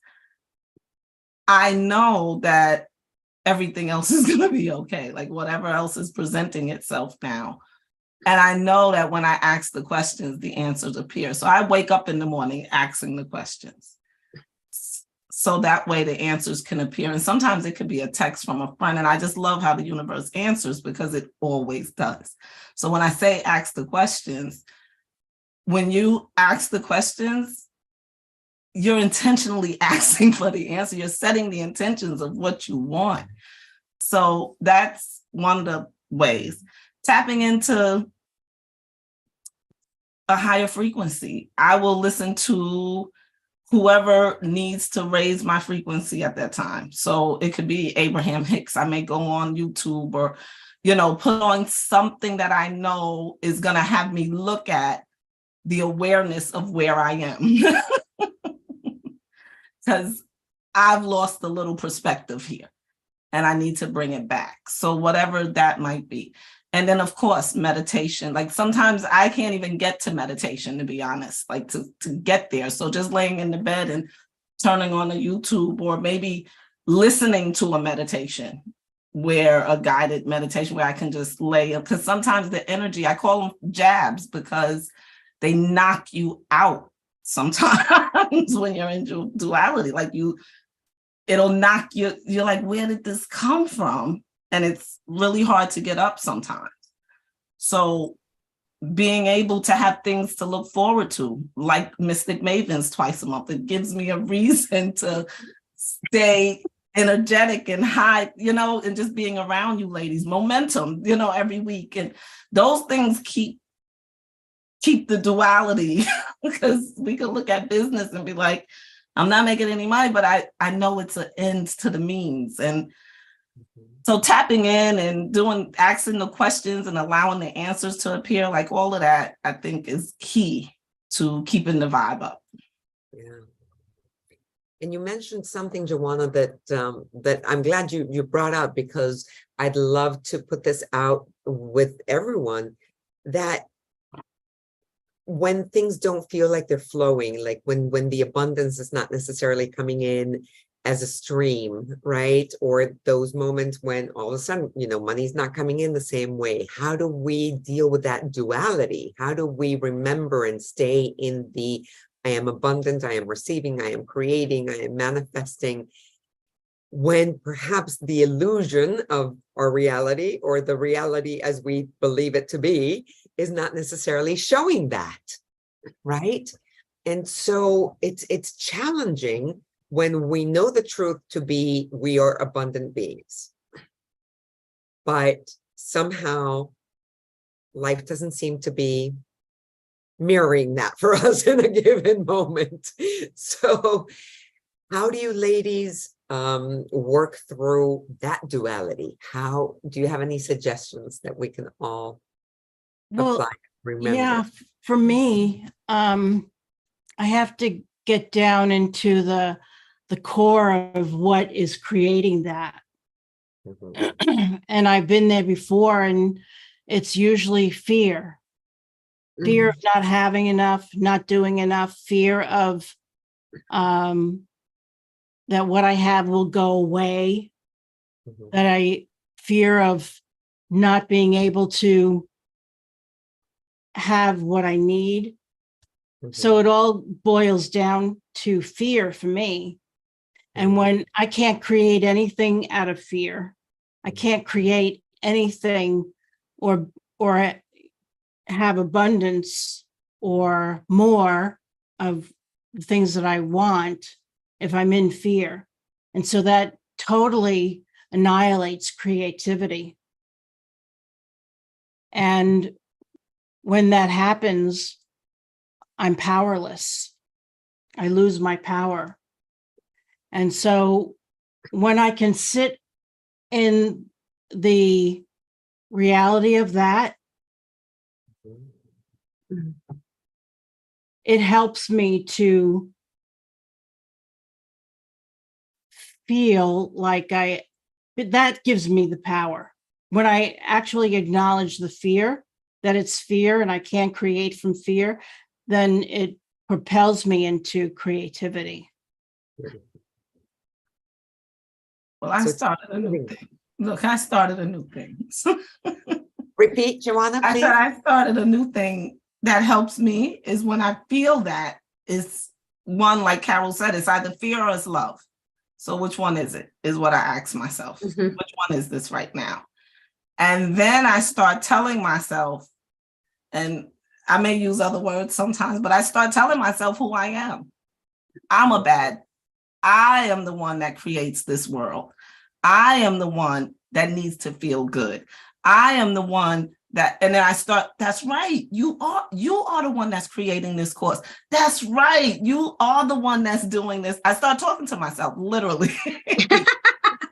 Speaker 3: I know that everything else is going to be okay, like whatever else is presenting itself now. And I know that when I ask the questions, the answers appear. So I wake up in the morning asking the questions, so that way the answers can appear. And sometimes it could be a text from a friend. And I just love how the universe answers, because it always does. So when I say ask the questions, when you ask the questions, you're intentionally asking for the answer. You're setting the intentions of what you want. So that's one of the ways. Tapping into a higher frequency. I will listen to whoever needs to raise my frequency at that time. So it could be Abraham Hicks. I may go on YouTube, or, put on something that I know is going to have me look at the awareness of where I am. Because I've lost a little perspective here and I need to bring it back. So whatever that might be. And then, of course, meditation. Like sometimes I can't even get to meditation, to be honest, like to get there. So just laying in the bed and turning on a YouTube or maybe listening to a meditation, where a guided meditation where I can just lay, because sometimes the energy, I call them jabs because they knock you out sometimes when you're in duality. Like it'll knock you, you're like, where did this come from? And it's really hard to get up sometimes. So being able to have things to look forward to, like Mystic Mavens twice a month, it gives me a reason to stay energetic and high, and just being around you ladies, momentum, every week. And those things keep the duality, because we could look at business and be like, I'm not making any money, but I know it's an end to the means. And so tapping in and asking the questions and allowing the answers to appear, like all of that, I think is key to keeping the vibe up.
Speaker 1: Yeah. And you mentioned something, Joanna, that I'm glad you brought out, because I'd love to put this out with everyone, that when things don't feel like they're flowing, like when the abundance is not necessarily coming in as a stream, right? Or those moments when all of a sudden, money's not coming in the same way. How do we deal with that duality? How do we remember and stay in the I am abundant, I am receiving, I am creating, I am manifesting, when perhaps the illusion of our reality, or the reality as we believe it to be, is not necessarily showing that, right? And so it's challenging when we know the truth to be we are abundant beings, but somehow life doesn't seem to be mirroring that for us in a given moment. So how do you ladies work through that duality? How do you have any suggestions that we can all apply? Remember?
Speaker 4: Yeah, for me, I have to get down into the core of what is creating that.
Speaker 1: Mhm.
Speaker 4: And I've been there before, and it's usually fear. Fear of not having enough, not doing enough, fear of that what I have will go away,
Speaker 1: Mhm.
Speaker 4: that fear of not being able to have what I need.
Speaker 1: Mhm.
Speaker 4: So it all boils down to fear for me. And when I can't create anything out of fear, I can't create anything or have abundance or more of things that I want if I'm in fear. And so that totally annihilates creativity. And when that happens, I'm powerless. I lose my power. And so when I can sit in the reality of that, it helps me to feel like that gives me the power. When I actually acknowledge the fear, that it's fear and I can't create from fear, then it propels me into creativity.
Speaker 3: Well, I started a new thing. Look, I started a new thing.
Speaker 1: Repeat, Joanna,
Speaker 3: I
Speaker 1: please.
Speaker 3: said I started a new thing that helps me is when I feel that it's one, like Carol said, it's either fear or it's love. So which one is it, is what I ask myself.
Speaker 1: Mhm.
Speaker 3: Which one is this right now? And then I start telling myself, and I may use other words sometimes, but I start telling myself who I am. I am the one that creates this world. I am the one that needs to feel good. I am the one that, and then I start, that's right. You are the one that's creating this course. That's right. You are the one that's doing this. I start talking to myself, literally.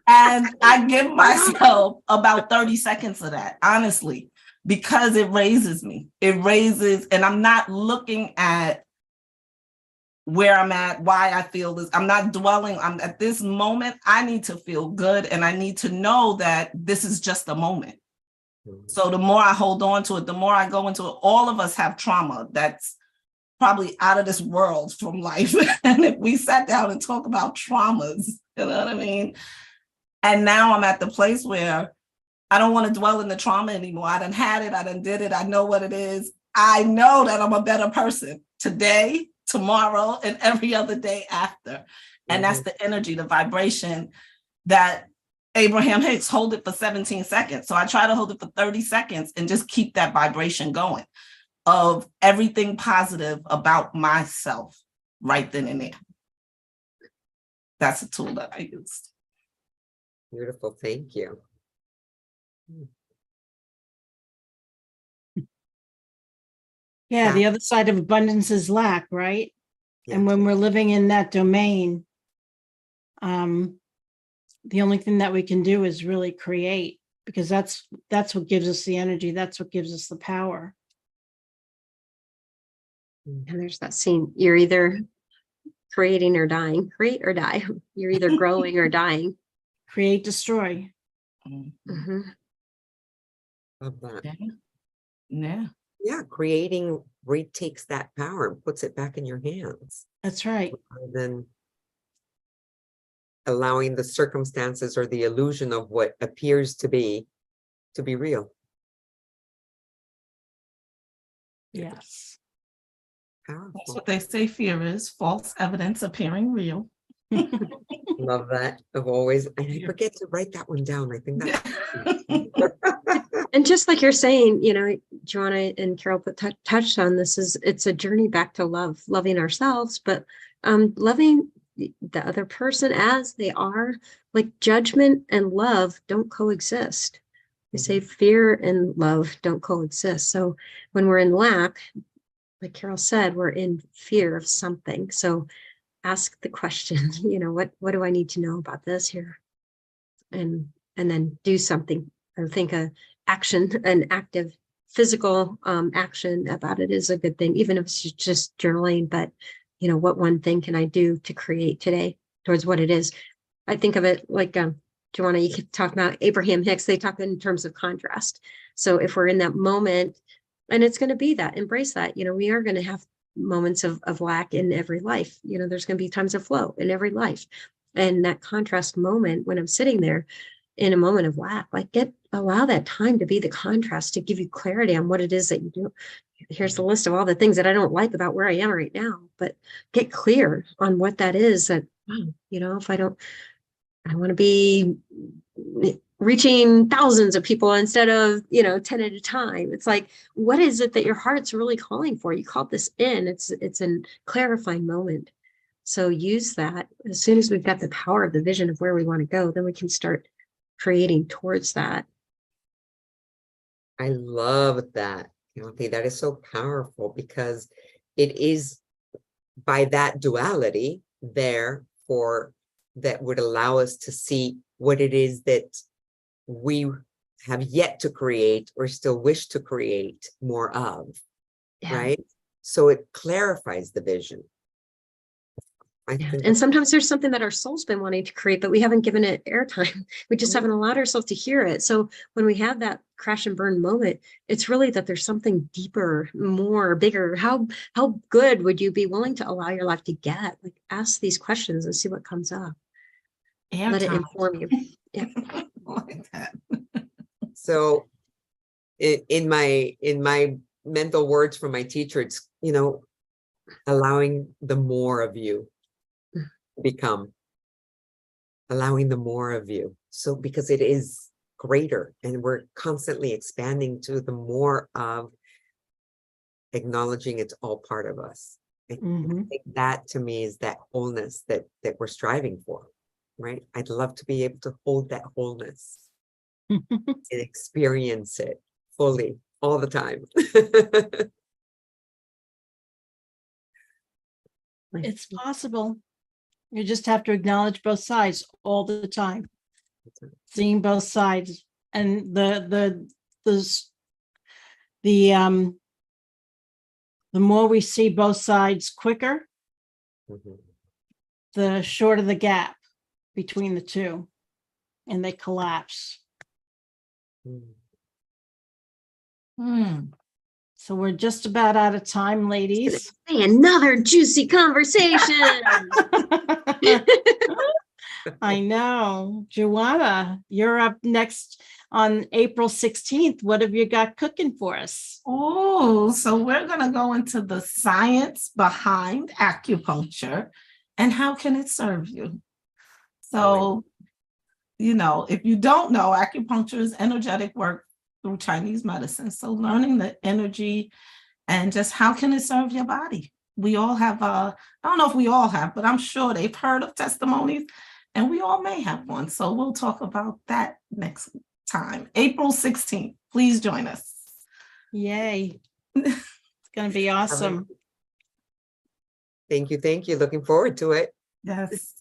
Speaker 3: And I give myself about 30 seconds of that, honestly, because it raises me. It raises, and I'm not looking at where I'm at, why I feel this. I'm not dwelling. I'm at this moment. I need to feel good. And I need to know that this is just a moment. So the more I hold on to it, the more I go into it. All of us have trauma that's probably out of this world from life. And if we sat down and talk about traumas, you know what I mean? And now I'm at the place where I don't want to dwell in the trauma anymore. I done had it. I done did it. I know what it is. I know that I'm a better person today, tomorrow, and every other day after. And that's the energy, the vibration that Abraham Hicks hold it for 17 seconds. So I try to hold it for 30 seconds and just keep that vibration going of everything positive about myself right then and there. That's a tool that I use.
Speaker 1: Beautiful. Thank you.
Speaker 4: Yeah, the other side of abundance is lack, right?
Speaker 1: Yeah.
Speaker 4: And when we're living in that domain, the only thing that we can do is really create, because that's what gives us the energy. That's what gives us the power.
Speaker 2: And there's that scene, you're either creating or dying, create or die. You're either growing or dying.
Speaker 4: Create, destroy.
Speaker 2: Mm-hmm.
Speaker 1: Love that.
Speaker 3: Yeah.
Speaker 1: Yeah, creating retakes that power and puts it back in your hands,
Speaker 4: That's right.
Speaker 1: rather than allowing the circumstances or the illusion of what appears to be real.
Speaker 4: Yes.
Speaker 3: That's
Speaker 1: Powerful.
Speaker 3: what they say fear is, false evidence appearing real.
Speaker 1: Love that. I've always, and I forget to write that one down. I think that's
Speaker 2: And just like you're saying, you know, Joanna and Carol touched on this, it's a journey back to love, loving ourselves, but loving the other person as they are. Like judgment and love don't coexist. They say fear and love don't coexist. So when we're in lack, like Carol said, we're in fear of something. So ask the question, you know, what do I need to know about this here? And then do something. I think an active physical action about it is a good thing, even if it's just journaling. But, you know, what one thing can I do to create today towards what it is? I think of it like, Joanna, you could talk about Abraham Hicks. They talk in terms of contrast. So if we're in that moment, and it's going to be that, embrace that, you know, we are going to have moments of lack in every life. You know, there's going to be times of flow in every life. And that contrast moment, when I'm sitting there in a moment of lack, like allow that time to be the contrast, to give you clarity on what it is that you do. Here's the list of all the things that I don't like about where I am right now, but get clear on what that is. That, you know, if I want to be reaching thousands of people instead of, you know, 10 at a time. It's like, what is it that your heart's really calling for? You called this in. It's a clarifying moment. So use that. As soon as we've got the power of the vision of where we want to go, then we can start creating towards that.
Speaker 1: I love that. Kathy, that is so powerful, because it is by that duality there that would allow us to see what it is that we have yet to create or still wish to create more of, right? So it clarifies the vision. I think
Speaker 2: And sometimes there's something that our soul's been wanting to create, but we haven't given it airtime. We just haven't allowed ourselves to hear it. So when we have that crash and burn moment, it's really that there's something deeper, more, bigger. How good would you be willing to allow your life to get? Like, ask these questions and see what comes up. Let it inform you. Yeah.
Speaker 3: Like that.
Speaker 1: so. In my mental words from my teacher, it's, you know, allowing the more of you become, allowing the more of you. So because it is greater, and we're constantly expanding to the more of acknowledging it's all part of us. I think that to me is that wholeness that we're striving for, right? I'd love to be able to hold that wholeness and experience it fully all the time.
Speaker 4: It's possible. You just have to acknowledge both sides all the time, seeing both sides. And the more we see both sides quicker, the shorter the gap between the two, and they collapse. So we're just about out of time, ladies.
Speaker 2: Say another juicy conversation.
Speaker 4: I know. Joanna, you're up next on April 16th. What have you got cooking for us?
Speaker 3: Oh, so we're going to go into the science behind acupuncture and how can it serve you? So, if you don't know, acupuncture is energetic work through Chinese medicine. So learning the energy and just how can it serve your body? We all have, I don't know if we all have, but I'm sure they've heard of testimonies and we all may have one. So we'll talk about that next time, April 16th. Please join us.
Speaker 4: Yay. It's going to be awesome.
Speaker 1: Thank you. Looking forward to it.
Speaker 3: Yes.